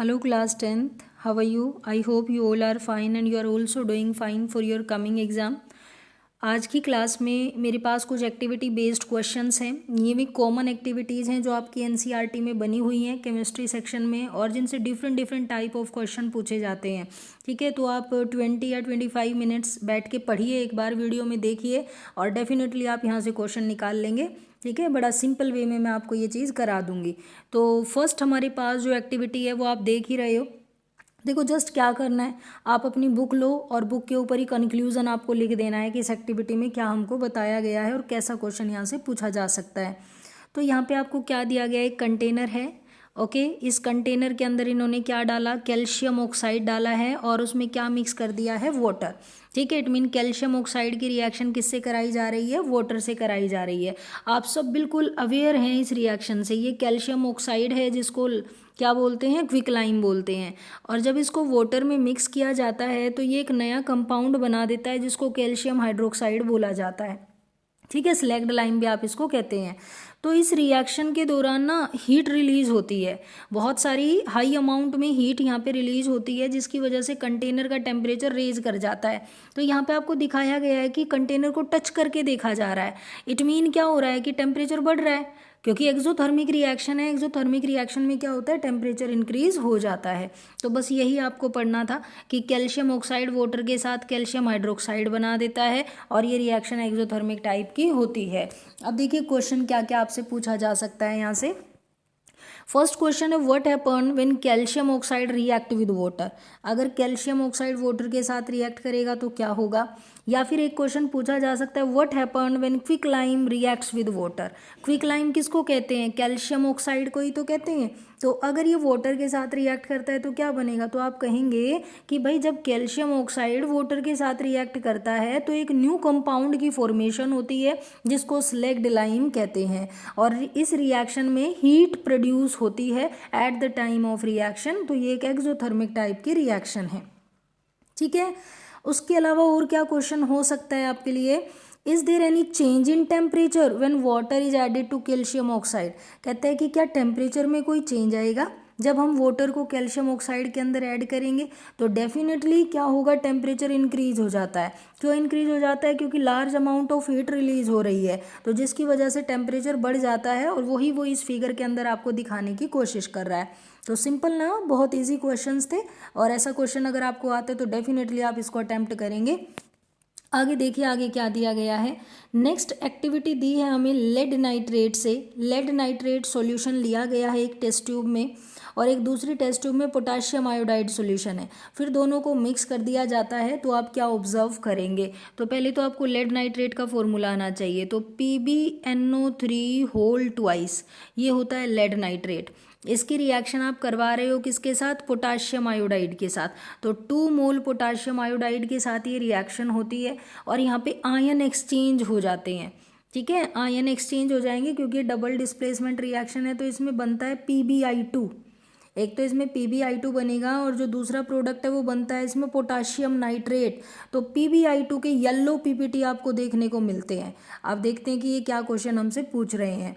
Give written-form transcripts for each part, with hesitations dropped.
Hello class 10th, how are you? I hope you all are fine and you are also doing fine for your coming exam. आज की class में मेरे पास कुछ activity based questions हैं। ये भी common activities हैं जो आपकी एनसीईआरटी में बनी हुई हैं केमिस्ट्री सेक्शन में, और जिनसे different different type of question पूछे जाते हैं। ठीक है, तो आप 20 या 25 मिनट्स बैठ के पढ़िए, एक बार वीडियो में देखिए और डेफिनेटली आप यहाँ से क्वेश्चन निकाल लेंगे। ठीक है, बड़ा सिंपल वे में मैं आपको ये चीज़ करा दूंगी। तो फर्स्ट हमारे पास जो एक्टिविटी है वो आप देख ही रहे हो। देखो जस्ट क्या करना है, आप अपनी बुक लो और बुक के ऊपर ही कंक्लूजन आपको लिख देना है कि इस एक्टिविटी में क्या हमको बताया गया है और कैसा क्वेश्चन यहाँ से पूछा जा सकता है। तो यहाँ पे आपको क्या दिया गया है, एक कंटेनर है। ओके, इस कंटेनर के अंदर इन्होंने क्या डाला, कैल्शियम ऑक्साइड डाला है और उसमें क्या मिक्स कर दिया है, वाटर। ठीक है, इट मीन कैल्शियम ऑक्साइड की रिएक्शन किससे कराई जा रही है, वाटर से कराई जा रही है। आप सब बिल्कुल अवेयर हैं इस रिएक्शन से। ये कैल्शियम ऑक्साइड है जिसको क्या बोलते हैं, क्विकलाइम बोलते हैं। और जब इसको वाटर में मिक्स किया जाता है तो ये एक नया कंपाउंड बना देता है जिसको कैल्शियम हाइड्रोक्साइड बोला जाता है। ठीक है, स्लैग्ड लाइम भी आप इसको कहते हैं। तो इस रिएक्शन के दौरान ना हीट रिलीज होती है, बहुत सारी हाई अमाउंट में हीट यहाँ पे रिलीज होती है, जिसकी वजह से कंटेनर का टेम्परेचर रेज कर जाता है। तो यहाँ पे आपको दिखाया गया है कि कंटेनर को टच करके देखा जा रहा है। इट मीन क्या हो रहा है कि टेम्परेचर बढ़ रहा है, क्योंकि एक्सोथर्मिक रिएक्शन है। एक्सोथर्मिक रिएक्शन में क्या होता है, टेम्परेचर इंक्रीज हो जाता है। तो बस यही आपको पढ़ना था कि कैल्शियम ऑक्साइड वाटर के साथ कैल्शियम हाइड्रोक्साइड बना देता है और ये रिएक्शन एक्सोथर्मिक टाइप की होती है। अब देखिए क्वेश्चन क्या क्या आपसे पूछा जा सकता है यहाँ से। फर्स्ट क्वेश्चन है, what happen when calcium oxide react with water. अगर कैल्शियम ऑक्साइड वाटर के साथ रिएक्ट करेगा तो क्या होगा। या फिर एक क्वेश्चन पूछा जा सकता है, what happen when quicklime reacts with water. Quicklime किसको कहते हैं, कैल्शियम ऑक्साइड को ही तो कहते हैं। तो अगर ये वाटर के साथ रिएक्ट करता है तो क्या बनेगा, तो आप कहेंगे कि भाई जब कैल्शियम ऑक्साइड वाटर के साथ रिएक्ट करता है तो एक न्यू कंपाउंड की फॉर्मेशन होती है जिसको स्लैग्ड लाइम कहते हैं। और इस रिएक्शन में हीट प्रोड्यूस होती है at the time of reaction. तो ये एक एक्सोथर्मिक टाइप की रिएक्शन है। ठीक है, उसके अलावा और क्या क्वेश्चन हो सकता है आपके लिए, is there any change in temperature when water is added to calcium oxide. कहता है कि क्या टेम्परेचर में कोई चेंज आएगा जब हम वाटर को कैल्शियम ऑक्साइड के अंदर ऐड करेंगे। तो डेफिनेटली क्या होगा, टेम्परेचर इंक्रीज हो जाता है। क्यों इंक्रीज हो जाता है, क्योंकि large amount of heat release हो रही है, तो जिसकी वजह से टेम्परेचर बढ़ जाता है। और वही वो इस फिगर के अंदर आपको दिखाने की कोशिश कर रहा है। तो सिंपल ना, बहुत इजी क्वेश्चंस थे, और ऐसा क्वेश्चन अगर आपको आते तो डेफिनेटली आप इसको अटेम्प्ट करेंगे। आगे देखिए आगे क्या दिया गया है। नेक्स्ट एक्टिविटी दी है हमें लेड नाइट्रेट से। लेड नाइट्रेट सॉल्यूशन लिया गया है एक टेस्ट ट्यूब में, और एक दूसरी टेस्ट ट्यूब में पोटाशियम आयोडाइड सॉल्यूशन है। फिर दोनों को मिक्स कर दिया जाता है। तो आप क्या ऑब्जर्व करेंगे, तो पहले तो आपको लेड नाइट्रेट का फॉर्मूला आना चाहिए। तो PbNO3 होल ट्वाइस, ये होता है लेड नाइट्रेट। इसकी रिएक्शन आप करवा रहे हो किसके साथ, पोटाशियम आयोडाइड के साथ। तो 2 मोल पोटाशियम आयोडाइड के साथ ये रिएक्शन होती है, और यहाँ पे आयन एक्सचेंज हो जाते हैं। ठीक है, आयन एक्सचेंज हो जाएंगे क्योंकि डबल डिस्प्लेसमेंट रिएक्शन है। तो इसमें बनता है PbI2। एक तो इसमें PbI2 बनेगा, और जो दूसरा प्रोडक्ट है वो बनता है इसमें पोटाशियम नाइट्रेट। तो PbI2 के येलो PPT आपको देखने को मिलते हैं। आप देखते हैं कि ये क्या क्वेश्चन हमसे पूछ रहे हैं।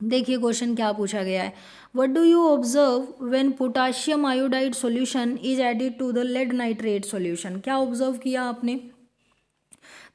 देखिए क्वेश्चन क्या पूछा गया है, what do you observe when potassium iodide solution is added to the lead nitrate solution. क्या ऑब्जर्व किया आपने,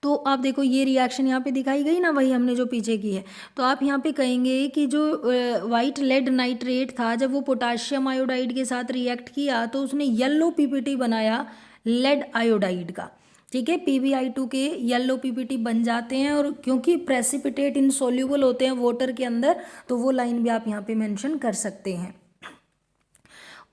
तो आप देखो ये रिएक्शन यहाँ पे दिखाई गई ना, वही हमने जो पीछे की है। तो आप यहाँ पे कहेंगे कि जो वाइट लेड नाइट्रेट था, जब वो पोटाशियम आयोडाइड के साथ रिएक्ट किया तो उसने येलो PPT बनाया लेड आयोडाइड का। ठीक है, PbI2 के येलो PPT बन जाते हैं, और क्योंकि प्रेसिपिटेट इनसोल्यूबल होते हैं वाटर के अंदर, तो वो लाइन भी आप यहाँ पे मेंशन कर सकते हैं।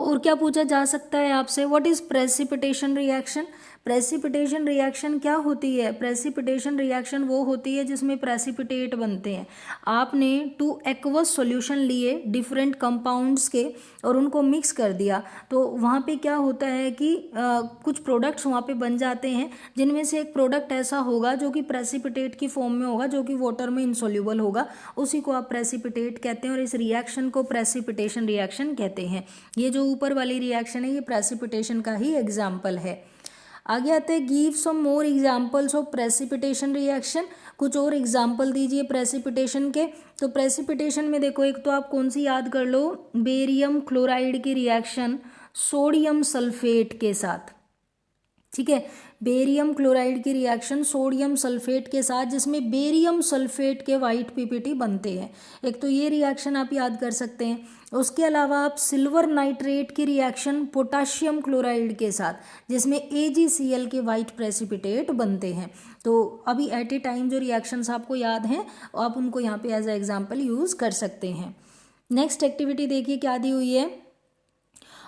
और क्या पूछा जा सकता है आपसे, what is precipitation reaction. Precipitation reaction क्या होती है, प्रेसिपिटेशन रिएक्शन वो होती है जिसमें प्रेसिपिटेट बनते हैं। आपने 2 एक्वस सॉल्यूशन लिए डिफरेंट कंपाउंड्स के और उनको मिक्स कर दिया, तो वहाँ पे क्या होता है कि कुछ प्रोडक्ट्स वहाँ पे बन जाते हैं, जिनमें से एक प्रोडक्ट ऐसा होगा जो कि प्रेसिपिटेट की फॉर्म में होगा, जो कि वाटर में इंसोल्यूबल होगा। उसी को आप प्रेसिपिटेट कहते हैं, और इस रिएक्शन को प्रेसिपिटेशन रिएक्शन कहते हैं। ये जो ऊपर वाली रिएक्शन है ये प्रेसिपिटेशन का ही एग्जाम्पल है। आगे आते हैं give some more examples of precipitation reaction, कुछ और एग्जाम्पल दीजिए प्रेसिपिटेशन के। तो प्रेसिपिटेशन में देखो, एक तो आप कौन सी याद कर लो, बेरियम क्लोराइड की रिएक्शन सोडियम सल्फेट के साथ, ठीक है, बेरियम क्लोराइड की रिएक्शन सोडियम सल्फेट के साथ, जिसमें बेरियम सल्फेट के वाइट पीपीटी बनते हैं। एक तो ये रिएक्शन आप याद कर सकते हैं। उसके अलावा आप सिल्वर नाइट्रेट की रिएक्शन पोटाशियम क्लोराइड के साथ, जिसमें AgCl के वाइट प्रेसिपिटेट बनते हैं। तो अभी एट ए टाइम जो रिएक्शंस आपको याद हैं आप उनको यहाँ पे एज ए एग्जाम्पल यूज़ कर सकते हैं। नेक्स्ट एक्टिविटी देखिए क्या दी हुई है,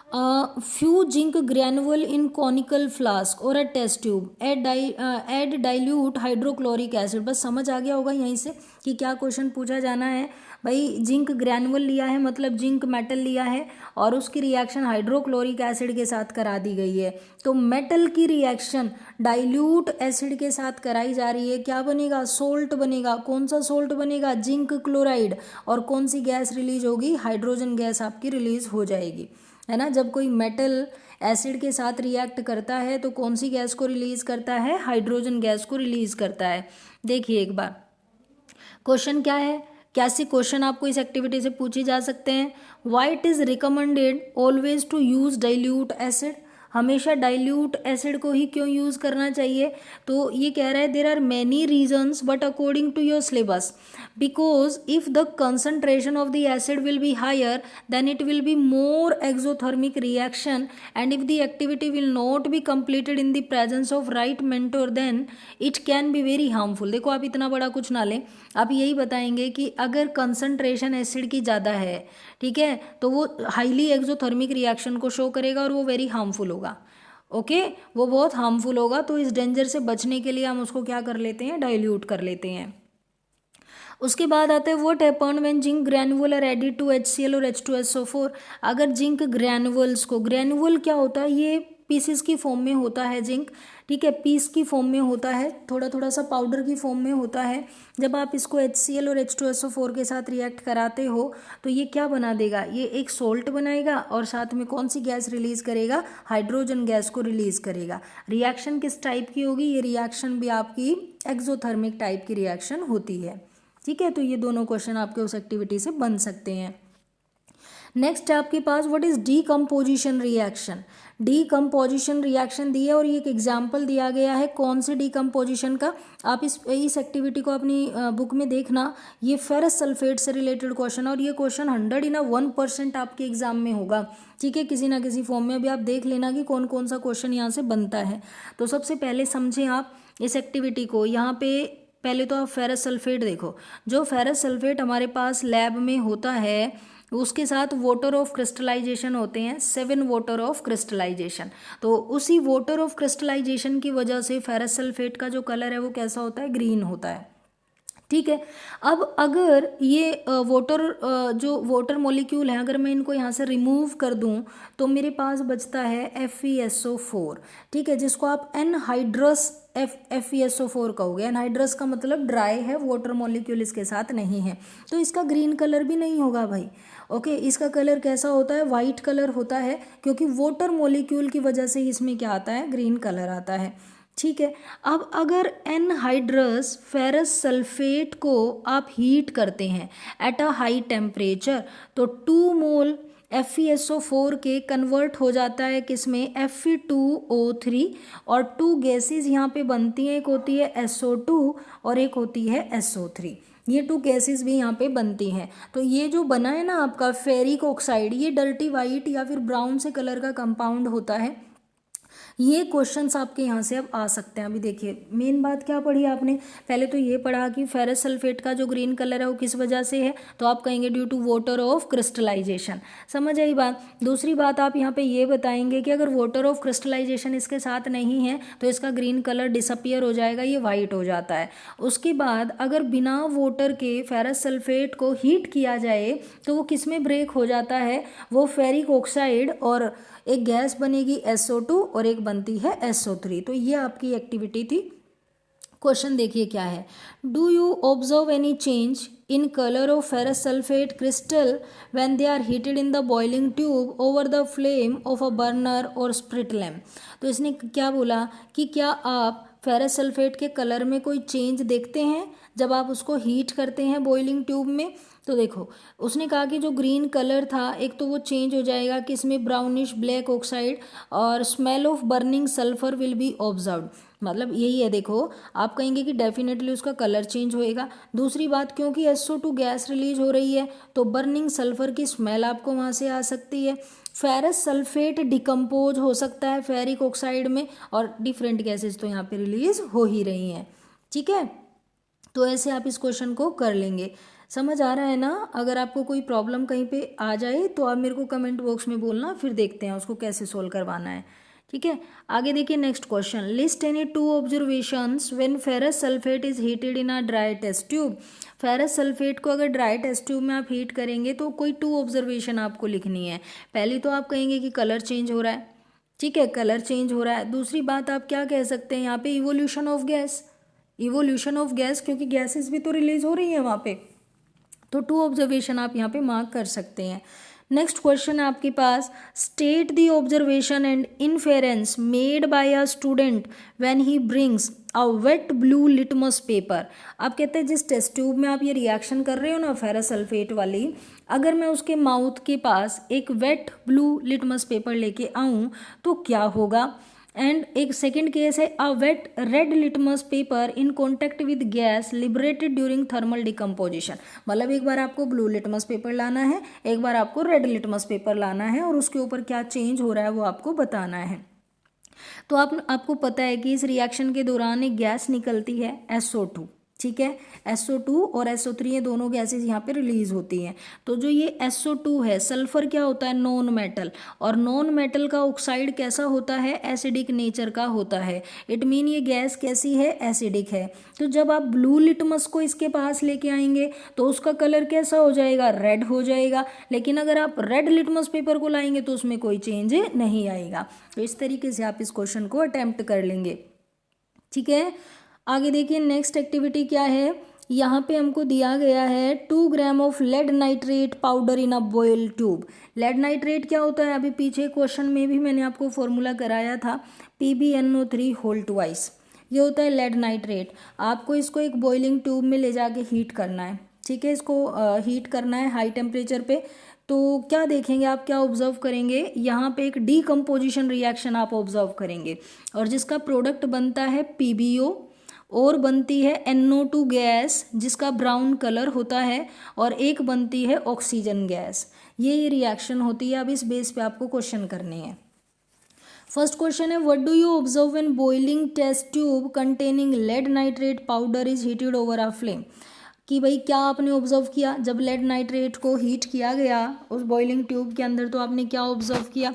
few zinc granule in conical flask or a test tube, add dilute hydrochloric acid। बस समझ आ गया होगा यहीं से कि क्या क्वेश्चन पूछा जाना है। भाई जिंक ग्रैनुअल लिया है, मतलब जिंक मेटल लिया है और उसकी रिएक्शन हाइड्रोक्लोरिक एसिड के साथ करा दी गई है। तो मेटल की रिएक्शन डाइल्यूट एसिड के साथ कराई जा रही है, क्या बनेगा, सोल्ट बनेगा। कौन सा सोल्ट बनेगा, जिंक क्लोराइड। और कौन सी गैस रिलीज होगी, हाइड्रोजन गैस आपकी रिलीज हो जाएगी, है ना। जब कोई मेटल एसिड के साथ रिएक्ट करता है तो कौन सी गैस को रिलीज करता है, हाइड्रोजन गैस को रिलीज करता है। देखिए एक बार क्वेश्चन क्या है, कैसे क्वेश्चन आपको इस एक्टिविटी से पूछे जा सकते हैं। Why it is recommended always to use dilute acid, हमेशा डाइल्यूट एसिड को ही क्यों यूज़ करना चाहिए। तो ये कह रहा है there are many reasons but according to your syllabus, because if the concentration of the acid will be higher then it will be more exothermic reaction and if the activity will not be completed in the presence of right mentor then it can be very harmful. देखो आप इतना बड़ा कुछ ना लें, आप यही बताएंगे कि अगर कंसंट्रेशन एसिड की ज़्यादा है, ठीक है, तो वो हाईली एक्सोथर्मिक रिएक्शन को शो करेगा और वो वेरी हार्मफुल होगा। ओके, वो बहुत हार्मफुल होगा। तो इस डेंजर से बचने के लिए हम उसको क्या कर लेते हैं, डाइल्यूट कर लेते हैं। उसके बाद आते हैं what happen when zinc granule are added to HCl और H2SO4। अगर जिंक ग्रैनुअल्स को, ग्रैनुअल क्या होता है, ये पीसेस की फॉर्म में होता है जिंक, ठीक है, पीस की फॉर्म में होता है, थोड़ा थोड़ा सा पाउडर की फॉर्म में होता है। जब आप इसको HCl और H2SO4 के साथ रिएक्ट कराते हो तो ये क्या बना देगा, ये एक सोल्ट बनाएगा और साथ में कौन सी गैस रिलीज करेगा, हाइड्रोजन गैस को रिलीज करेगा। रिएक्शन किस टाइप की होगी, ये रिएक्शन भी आपकी एक्सोथर्मिक टाइप की रिएक्शन होती है, ठीक है। तो ये दोनों क्वेश्चन आपके उस एक्टिविटी से बन सकते हैं। नेक्स्ट है आपके पास what is decomposition reaction. Decomposition reaction दी है और ये एक एग्जाम्पल दिया गया है कौन से डीकम्पोजिशन का। आप इस एक्टिविटी को अपनी बुक में देखना, ये फेरस सल्फेट से रिलेटेड क्वेश्चन, और ये क्वेश्चन 101% आपके एग्जाम में होगा, ठीक है, किसी ना किसी फॉर्म में। अभी आप देख लेना कि कौन कौन सा क्वेश्चन यहाँ से बनता है। तो सबसे पहले समझें आप इस एक्टिविटी को। यहाँ पे पहले तो आप फेरस सल्फेट देखो, जो फेरस सल्फेट हमारे पास लैब में होता है उसके साथ वाटर ऑफ क्रिस्टलाइजेशन होते हैं, 7 वाटर ऑफ क्रिस्टलाइजेशन। तो उसी वाटर ऑफ क्रिस्टलाइजेशन की वजह से फेरस सल्फेट का जो कलर है वो कैसा होता है, ग्रीन होता है, ठीक है। अब अगर ये जो वाटर मॉलिक्यूल है, अगर मैं इनको यहाँ से रिमूव कर दूँ तो मेरे पास बचता है FeSO4, ठीक है, जिसको आप एनहाइड्रस FeSO4 कहोगे। एनहाइड्रस का मतलब ड्राई है, वाटर मॉलिक्यूल इसके साथ नहीं है, तो इसका ग्रीन कलर भी नहीं होगा भाई। ओके, इसका कलर कैसा होता है, वाइट कलर होता है, क्योंकि वाटर मॉलिक्यूल की वजह से इसमें क्या आता है, ग्रीन कलर आता है, ठीक है। अब अगर एनहाइड्रस फेरस सल्फेट को आप हीट करते हैं एट अ हाई टेम्परेचर तो 2 मोल FeSO4 के कन्वर्ट हो जाता है किसमें, Fe2O3, और 2 गैसेज यहाँ पे बनती हैं, एक होती है SO2 और एक होती है SO3। ये 2 गैसेस भी यहाँ पे बनती हैं। तो ये जो बना है ना आपका फेरिक ऑक्साइड, ये डर्टी वाइट या फिर ब्राउन से कलर का कंपाउंड होता है। ये क्वेश्चंस आपके यहाँ से अब आ सकते हैं। अभी देखिए मेन बात क्या पढ़ी आपने, पहले तो ये पढ़ा कि फेरस सल्फेट का जो ग्रीन कलर है वो किस वजह से है, तो आप कहेंगे due to water of crystallisation, समझ आई बात। दूसरी बात आप यहाँ पे ये बताएंगे कि अगर वाटर ऑफ क्रिस्टलाइजेशन इसके साथ नहीं है तो इसका ग्रीन कलर डिसअपियर हो जाएगा, ये वाइट हो जाता है। उसके बाद अगर बिना वाटर के फेरस सल्फेट को हीट किया जाए तो वो किस में ब्रेक हो जाता है, वो फेरिक ऑक्साइड, और एक गैस बनेगी SO2 और एक बनती है SO3। तो ये आपकी एक्टिविटी थी। क्वेश्चन देखिए क्या है, do you observe any change in color of ferrous sulfate crystal when they are heated in the boiling tube over the flame of a burner or sprit lamp। तो इसने क्या बोला कि क्या आप फेरस सल्फेट के कलर में कोई चेंज देखते हैं जब आप उसको हीट करते हैं बॉइलिंग ट्यूब में। तो देखो उसने कहा कि जो ग्रीन कलर था एक तो वो चेंज हो जाएगा कि इसमें ब्राउनिश ब्लैक ऑक्साइड और smell of burning sulphur will be observed, मतलब यही है। देखो आप कहेंगे कि डेफिनेटली उसका कलर चेंज होएगा। दूसरी बात क्योंकि SO2 गैस रिलीज हो रही है तो बर्निंग सल्फर की स्मेल आपको वहाँ से आ सकती है। फेरस सल्फेट डिकम्पोज हो सकता है फेरिक ऑक्साइड में और डिफरेंट गैसेस तो यहाँ पे रिलीज हो ही रही हैं। ठीक है, तो ऐसे आप इस क्वेश्चन को कर लेंगे। समझ आ रहा है ना? अगर आपको कोई प्रॉब्लम कहीं पे आ जाए तो आप मेरे को कमेंट बॉक्स में बोलना, फिर देखते हैं उसको कैसे सोल्व करवाना है। ठीक है, आगे देखिए next question. List any 2 observations when ferrous sulphate is heated in a dry test tube. Ferrous sulphate को अगर ड्राई टेस्ट ट्यूब में आप हीट करेंगे तो कोई 2 ऑब्जर्वेशन आपको लिखनी है। पहली तो आप कहेंगे कि कलर चेंज हो रहा है, ठीक है, कलर चेंज हो रहा है। दूसरी बात आप क्या कह सकते हैं यहाँ पे, evolution of gas, evolution of gas, क्योंकि गैसेस भी तो रिलीज हो रही है वहाँ पे। तो 2 ऑब्जर्वेशन आप यहाँ पे मार्क कर सकते हैं। नेक्स्ट क्वेश्चन है आपके पास, state the observation and inference made by a student when he brings a wet blue litmus paper. आप कहते हैं जिस टेस्ट ट्यूब में आप ये रिएक्शन कर रहे हो ना फेरस सल्फेट वाली, अगर मैं उसके माउथ के पास एक वेट ब्लू लिटमस पेपर लेके आऊँ तो क्या होगा। एंड एक सेकेंड केस है, a wet red litmus paper in contact with gas liberated during thermal decomposition. मतलब एक बार आपको ब्लू लिटमस पेपर लाना है, एक बार आपको रेड लिटमस पेपर लाना है और उसके ऊपर क्या चेंज हो रहा है वो आपको बताना है। तो आपको पता है कि इस रिएक्शन के दौरान एक गैस निकलती है SO2, ठीक है, SO2 और SO3 ये दोनों गैसेस यहाँ पे रिलीज होती हैं। तो जो ये SO2 है, सल्फर क्या होता है, नॉन मेटल, और नॉन मेटल का ऑक्साइड कैसा होता है, एसिडिक नेचर का होता है। इट मीन ये गैस कैसी है, एसिडिक है। तो जब आप ब्लू लिटमस को इसके पास लेके आएंगे तो उसका कलर कैसा हो जाएगा, रेड हो जाएगा। लेकिन अगर आप रेड लिटमस पेपर को लाएंगे तो उसमें कोई चेंज नहीं आएगा। तो इस तरीके से आप इस क्वेश्चन को अटेम्प्ट कर लेंगे। ठीक है, आगे देखिए नेक्स्ट एक्टिविटी क्या है। यहाँ पे हमको दिया गया है 2 gram of lead nitrate powder in a boil tube. Lead nitrate क्या होता है, अभी पीछे क्वेश्चन में भी मैंने आपको फॉर्मूला कराया था, PbNO3 होल ट्वाइस। ये होता है लेड नाइट्रेट। आपको इसको एक बॉइलिंग ट्यूब में ले जाके हीट करना है, ठीक है, इसको हीट करना है हाई टेम्परेचर पे। तो क्या देखेंगे आप, क्या ऑब्जर्व करेंगे, यहाँ पे एक डीकम्पोजिशन रिएक्शन आप ऑब्जर्व करेंगे और जिसका प्रोडक्ट बनता है PbO और बनती है NO2 गैस जिसका ब्राउन कलर होता है और एक बनती है ऑक्सीजन गैस। ये रिएक्शन होती है। अब इस बेस पे आपको क्वेश्चन करने हैं। फर्स्ट क्वेश्चन है, what do you observe when boiling test tube containing lead nitrate powder is heated over a flame. कि भाई क्या आपने ऑब्जर्व किया, जब लेड नाइट्रेट को हीट किया गया उस बॉइलिंग ट्यूब के अंदर तो आपने क्या ऑब्जर्व किया,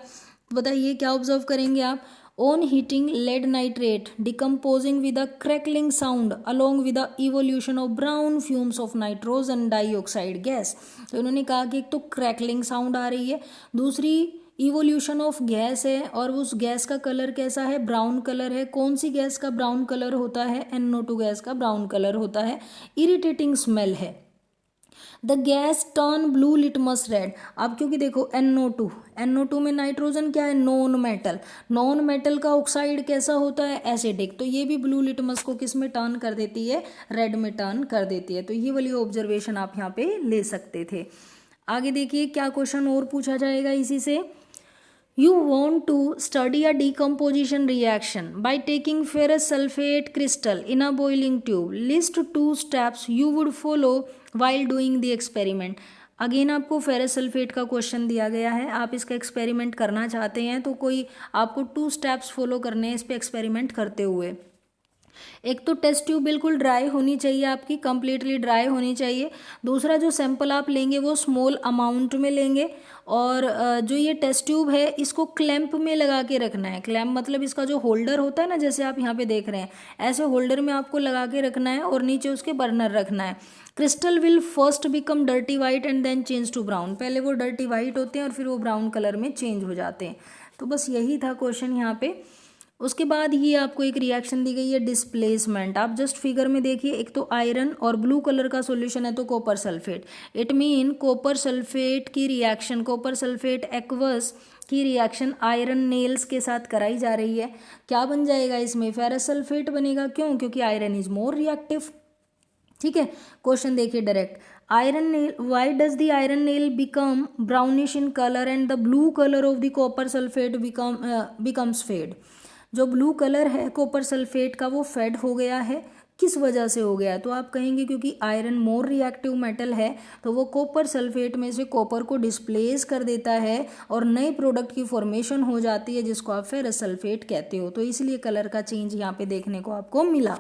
बताइए क्या ऑब्जर्व करेंगे आप। On heating lead nitrate decomposing with a crackling sound along with the evolution of brown fumes of nitrogen dioxide gas। तो इन्होंने कहा कि एक तो क्रैकलिंग साउंड आ रही है, दूसरी इवोल्यूशन ऑफ गैस है और उस गैस का कलर कैसा है, ब्राउन कलर है। कौन सी गैस का ब्राउन कलर होता है, NO2 गैस का ब्राउन कलर होता है। इरिटेटिंग स्मेल है। The gas turn blue litmus red. अब क्योंकि देखो NO2 में नाइट्रोजन क्या है, नॉन मेटल, नॉन मेटल का ऑक्साइड कैसा होता है, एसिडिक। तो ये भी ब्लू लिटमस को किस में टर्न कर देती है, रेड में टर्न कर देती है। तो ये वाली ऑब्जर्वेशन आप यहाँ पे ले सकते थे। आगे देखिए क्या क्वेश्चन और पूछा जाएगा इसी से। You want to study a decomposition reaction by taking ferrous sulfate crystal in a boiling tube. List 2 steps you would follow while doing the experiment. Again आपको फेरस सल्फेट का क्वेश्चन दिया गया है, आप इसका एक्सपेरिमेंट करना चाहते हैं तो कोई आपको 2 स्टेप्स फॉलो करने हैं इस पे एक्सपेरिमेंट करते हुए। एक तो टेस्ट ट्यूब बिल्कुल ड्राई होनी चाहिए, आपकी कंप्लीटली ड्राई होनी चाहिए। दूसरा जो सैंपल आप लेंगे वो स्मॉल अमाउंट में लेंगे और जो ये टेस्ट ट्यूब है इसको क्लैंप में लगा के रखना है। क्लैंप मतलब इसका जो होल्डर होता है ना, जैसे आप यहाँ पे देख रहे हैं, ऐसे होल्डर में आपको लगा के रखना है और नीचे उसके बर्नर रखना है। Crystal will first become dirty white and then change to brown. पहले वो डर्टी वाइट होते हैं और फिर वो ब्राउन कलर में चेंज हो जाते हैं। तो बस यही था क्वेश्चन यहाँ पे। उसके बाद ये आपको एक रिएक्शन दी गई है डिस्प्लेसमेंट। आप जस्ट फिगर में देखिए, एक तो आयरन और ब्लू कलर का सॉल्यूशन है तो copper sulphate, it mean copper sulphate की रिएक्शन, कॉपर सल्फेट एक्वस की रिएक्शन आयरन नेल्स के साथ कराई जा रही है। क्या बन जाएगा इसमें? फेरस सल्फेट बनेगा। क्यों? क्योंकि आयरन इज मोर रिएक्टिव। ठीक है, क्वेश्चन देखिए direct. Iron nail, why does the iron nail become brownish in colour and the blue colour of the copper sulphate becomes fade. जो ब्लू कलर है copper sulphate का वो fade हो गया है, किस वजह से हो गया? तो आप कहेंगे क्योंकि आयरन मोर रिएक्टिव मेटल है तो वो कॉपर सल्फेट में से कॉपर को डिस्प्लेस कर देता है और नए प्रोडक्ट की फॉर्मेशन हो जाती है जिसको आप फेरस सल्फेट कहते हो, तो इसलिए कलर का चेंज यहाँ पे देखने को आपको मिला।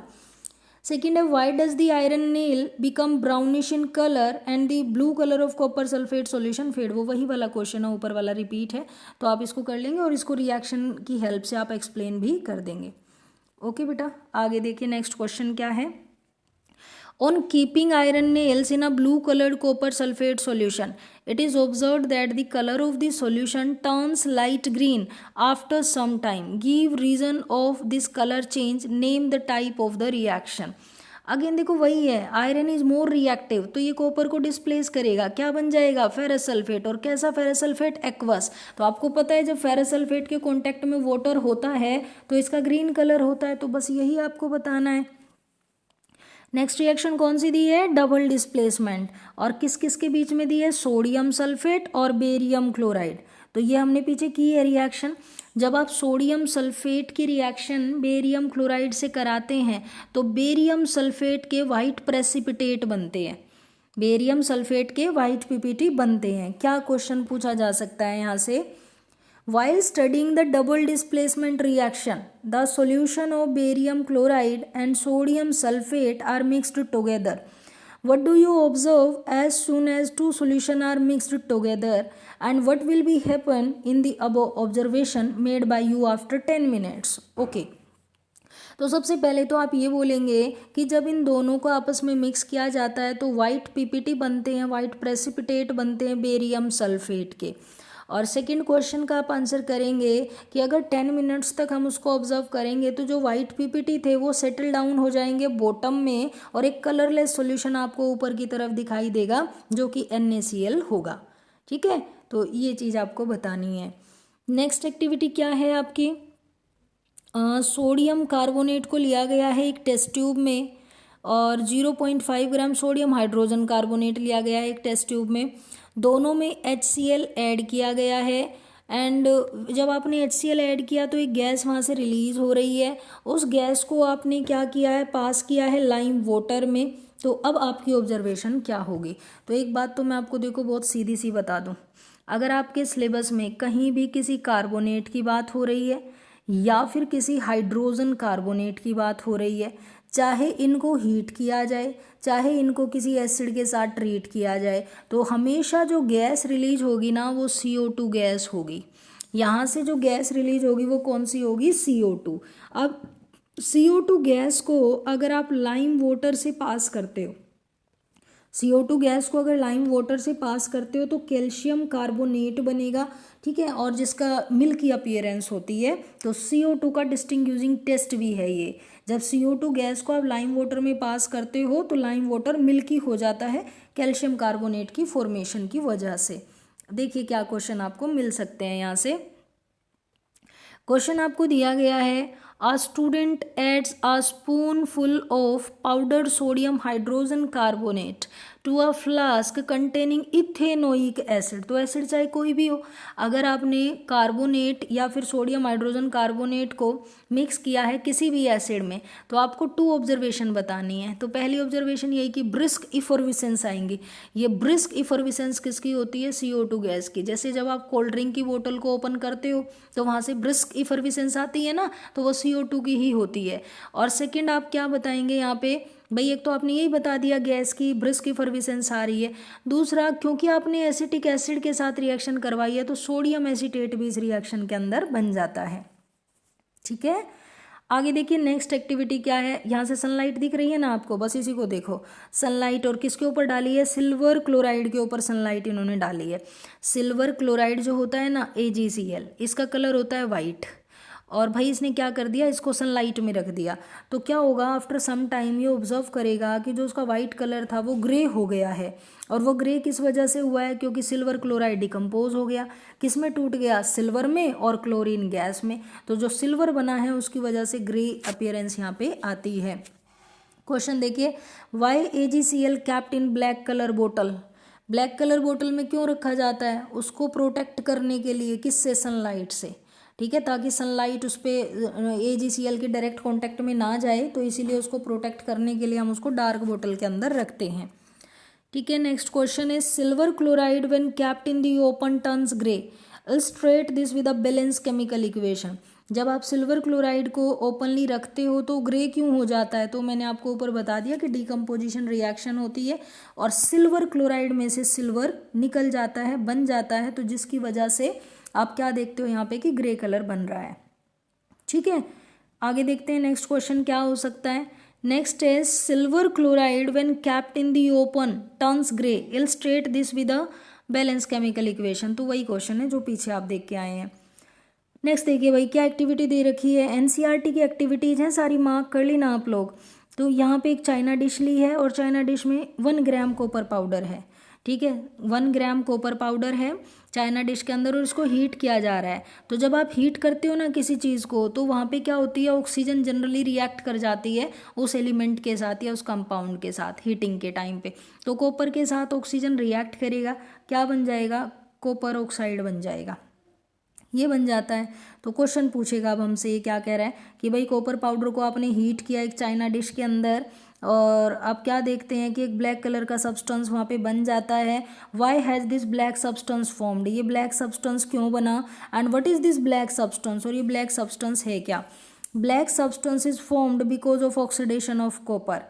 सेकेंड है, why does the iron nail become brownish in colour and the blue colour of copper sulphate solution fade. वो वही वाला क्वेश्चन है, ऊपर वाला रिपीट है, तो आप इसको कर लेंगे और इसको रिएक्शन की हेल्प से आप एक्सप्लेन भी कर देंगे। ओके बेटा, आगे देखिए नेक्स्ट क्वेश्चन क्या है। On keeping iron nails in a blue colored copper sulfate solution, it is observed that the color of the solution turns light green after some time. Give reason of this color change, name the type of the reaction. Again देखो वही है, iron is more reactive तो ये copper को displace करेगा, क्या बन जाएगा? Ferrous sulphate. और कैसा फेरस सल्फेट? एक्वस। तो आपको पता है जब फेरस सल्फेट के कॉन्टेक्ट में वाटर होता है तो इसका ग्रीन कलर होता है, तो बस यही आपको बताना है। नेक्स्ट रिएक्शन कौन सी दी है? Double displacement. और किस किस के बीच में दी है? सोडियम सल्फेट और बेरियम क्लोराइड। तो ये हमने पीछे की है रिएक्शन। जब आप सोडियम सल्फेट की रिएक्शन बेरियम क्लोराइड से कराते हैं तो बेरियम सल्फेट के वाइट प्रेसिपिटेट बनते हैं, बेरियम सल्फेट के वाइट पीपीटी बनते हैं। क्या क्वेश्चन पूछा जा सकता है यहाँ से? While studying the double displacement reaction, the solution of barium chloride and sodium sulfate are mixed together. What do you observe as soon as two solutions are mixed together, and what will be happen in the above observation made by you after 10 minutes? Okay. तो सबसे पहले तो आप ये बोलेंगे कि जब इन दोनों को आपस में मिक्स किया जाता है तो वाइट पीपीटी बनते हैं, वाइट प्रेसिपिटेट बनते हैं बेरियम सल्फेट के। और सेकंड क्वेश्चन का आप आंसर करेंगे कि अगर 10 मिनट्स तक हम उसको ऑब्जर्व करेंगे तो जो वाइट पीपीटी थे वो सेटल डाउन हो जाएंगे बॉटम में और एक कलरलेस सॉल्यूशन आपको ऊपर की तरफ दिखाई देगा जो कि NaCl होगा। ठीक है, तो ये चीज़ आपको बतानी है। नेक्स्ट एक्टिविटी क्या है आपकी? सोडियम कार्बोनेट को लिया गया है एक टेस्ट ट्यूब में और 0.5 ग्राम सोडियम हाइड्रोजन कार्बोनेट लिया गया है एक टेस्ट ट्यूब में। दोनों में HCl ऐड किया गया है एंड जब आपने HCl ऐड किया तो एक गैस वहाँ से रिलीज हो रही है। उस गैस को आपने क्या किया है? पास किया है लाइम वाटर में। तो अब आपकी ऑब्जर्वेशन क्या होगी? तो एक बात तो मैं आपको देखो बहुत सीधी सी बता दूँ, अगर आपके सिलेबस में कहीं भी किसी कार्बोनेट की बात हो रही है या फिर किसी हाइड्रोजन कार्बोनेट की बात हो रही है, चाहे इनको हीट किया जाए चाहे इनको किसी एसिड के साथ ट्रीट किया जाए, तो हमेशा जो गैस रिलीज होगी ना वो CO2 गैस होगी। यहाँ से जो गैस रिलीज होगी वो कौन सी होगी? CO2। अब CO2 गैस को अगर आप लाइम वाटर से पास करते हो, CO2 गैस को अगर लाइम वाटर से पास करते हो तो कैल्शियम कार्बोनेट बनेगा। ठीक है, और जिसका मिल्की अपीयरेंस होती है। तो CO2 का डिस्टिंग्विशिंग टेस्ट भी है ये। जब CO2 गैस को आप लाइम वाटर में पास करते हो तो लाइम वाटर मिल्की हो जाता है कैल्शियम कार्बोनेट की फॉर्मेशन की वजह से। देखिए क्या क्वेश्चन आपको मिल सकते हैं यहाँ से। क्वेश्चन आपको दिया गया है, A student adds a spoonful of powdered sodium hydrogen carbonate to a flask containing ethanoic acid. तो एसिड चाहे कोई भी हो, अगर आपने कार्बोनेट या फिर सोडियम हाइड्रोजन कार्बोनेट को मिक्स किया है किसी भी एसिड में तो आपको 2 ऑब्जर्वेशन बतानी है। तो पहली ऑब्जर्वेशन यही कि ब्रिस्क इफर्विसेंस आएंगी। ये ब्रिस्क इफर्विसेंस किसकी होती है? CO2 गैस की। जैसे जब आप कोल्ड ड्रिंक की बोतल को ओपन करते हो तो वहाँ से ब्रिस्क इफर्विसेंस आती है ना, तो वो CO2 की ही होती है। और सेकंड आप क्या बताएंगे यहाँ पे? भाई एक तो आपने यही बता दिया गैस की ब्रिस्क इफर्विसेंस आ रही है। दूसरा, क्योंकि आपने एसिटिक एसिड के साथ रिएक्शन करवाई है तो सोडियम एसीटेट भी इस रिएक्शन के अंदर बन जाता है। ठीक है, आगे देखिए नेक्स्ट एक्टिविटी क्या है। यहाँ से सनलाइट दिख रही है ना आपको, बस इसी को देखो। सनलाइट और किसके ऊपर डाली है? सिल्वर क्लोराइड के ऊपर सनलाइट इन्होंने डाली है। सिल्वर क्लोराइड जो होता है ना AgCl, इसका कलर होता है वाइट और भाई इसने क्या कर दिया, इसको सनलाइट में रख दिया, तो क्या होगा, आफ्टर सम टाइम ये ऑब्जर्व करेगा कि जो उसका वाइट कलर था वो ग्रे हो गया है। और वो ग्रे किस वजह से हुआ है, क्योंकि सिल्वर क्लोराइड डिकम्पोज हो गया। किस में टूट गया, सिल्वर में और क्लोरीन गैस में। तो जो सिल्वर बना है उसकी वजह से ग्रे अपीयरेंस यहाँ पे आती है। क्वेश्चन देखिए, why AgCl kept in black colour bottle. Black colour bottle में क्यों रखा जाता है, उसको प्रोटेक्ट करने के लिए, किससे, सनलाइट से, ठीक है, ताकि सनलाइट उस पर AgCl के डायरेक्ट कांटेक्ट में ना जाए, तो इसीलिए उसको प्रोटेक्ट करने के लिए हम उसको डार्क बोतल के अंदर रखते हैं, ठीक है। नेक्स्ट क्वेश्चन है, silver chloride when kept in the open turns grey, illustrate this with a balance chemical equation. जब आप सिल्वर क्लोराइड को ओपनली रखते हो तो ग्रे क्यों हो जाता है, तो मैंने आपको ऊपर बता दिया कि डिकम्पोजिशन रिएक्शन होती है और सिल्वर क्लोराइड में से सिल्वर निकल जाता है, बन जाता है, तो जिसकी वजह से आप क्या देखते हो यहाँ पे कि ग्रे कलर बन रहा है, ठीक है। आगे देखते हैं नेक्स्ट क्वेश्चन क्या हो सकता है। नेक्स्ट है, silver chloride when kept in the open turns grey, illustrate this with a balance chemical equation. तो वही क्वेश्चन है जो पीछे आप देख के आए हैं। नेक्स्ट देखिए भाई, क्या एक्टिविटी दे रखी है, NCERT की एक्टिविटीज़ हैं सारी, मार्क कर ली ना आप लोग। तो यहाँ पे एक चाइना डिश ली है और चाइना डिश में 1 ग्राम कॉपर पाउडर है, ठीक है, 1 ग्राम कॉपर पाउडर है चाइना डिश के अंदर और इसको हीट किया जा रहा है। तो जब आप हीट करते हो ना किसी चीज़ को, तो वहाँ पे क्या होती है, ऑक्सीजन जनरली रिएक्ट कर जाती है उस एलिमेंट के साथ या उस कंपाउंड के साथ हीटिंग के टाइम पे। तो कॉपर के साथ ऑक्सीजन रिएक्ट करेगा, क्या बन जाएगा, कॉपर ऑक्साइड बन जाएगा, ये बन जाता है। तो क्वेश्चन पूछेगा अब हमसे, ये क्या कह रहा है कि भाई कॉपर पाउडर को आपने हीट किया एक चाइना डिश के अंदर और आप क्या देखते हैं कि एक ब्लैक कलर का सब्सटेंस वहाँ पे बन जाता है। Why has this black substance formed, ये ब्लैक सब्सटेंस क्यों बना, and what is this black substance, और ये ब्लैक सब्सटेंस है क्या। Black substance is formed because of oxidation of copper.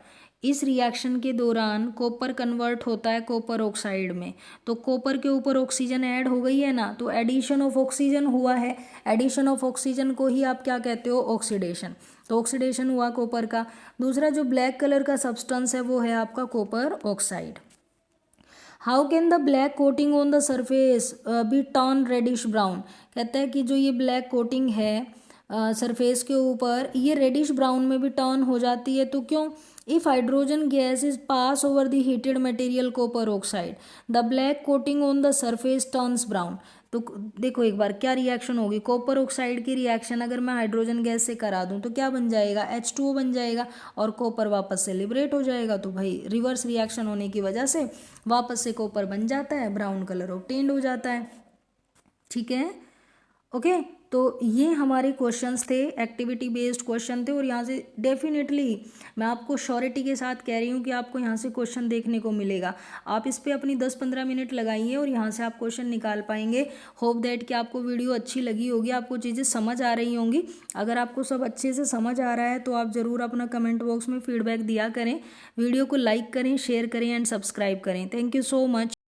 इस रिएक्शन के दौरान कॉपर कन्वर्ट होता है कॉपर ऑक्साइड में, तो कॉपर के ऊपर ऑक्सीजन ऐड हो गई है ना, तो एडिशन ऑफ ऑक्सीजन हुआ है, एडिशन ऑफ ऑक्सीजन को ही आप क्या कहते हो, ऑक्सीडेशन। तो ऑक्सीडेशन हुआ कॉपर का। दूसरा जो ब्लैक कलर का सब्सटेंस है वो है आपका copper oxide. How can the black coating on the surface be turn reddish brown. कहता है कि जो ये ब्लैक कोटिंग है सरफेस के ऊपर, ये रेडिश ब्राउन में भी टर्न हो जाती है, तो क्यों, if hydrogen gas is pass over the heated material copper oxide, the black coating on the surface turns brown. तो देखो एक बार क्या रिएक्शन होगी, कॉपर ऑक्साइड की रिएक्शन अगर मैं हाइड्रोजन गैस से करा दूं तो क्या बन जाएगा, H2O बन जाएगा और कॉपर वापस से लिबरेट हो जाएगा। तो भाई रिवर्स रिएक्शन होने की वजह से वापस से कॉपर बन जाता है, ब्राउन कलर ऑब्टेन्ड हो जाता है, ठीक है, ओके। तो ये हमारे क्वेश्चंस थे, एक्टिविटी बेस्ड क्वेश्चन थे और यहाँ से डेफिनेटली मैं आपको श्योरिटी के साथ कह रही हूँ कि आपको यहाँ से क्वेश्चन देखने को मिलेगा। आप इस पर अपनी 10-15 मिनट लगाइए और यहाँ से आप क्वेश्चन निकाल पाएंगे। होप दैट कि आपको वीडियो अच्छी लगी होगी, आपको चीज़ें समझ आ रही होंगी। अगर आपको सब अच्छे से समझ आ रहा है तो आप ज़रूर अपना कमेंट बॉक्स में फीडबैक दिया करें, वीडियो को लाइक करें, शेयर करें एंड सब्सक्राइब करें। Thank you so much.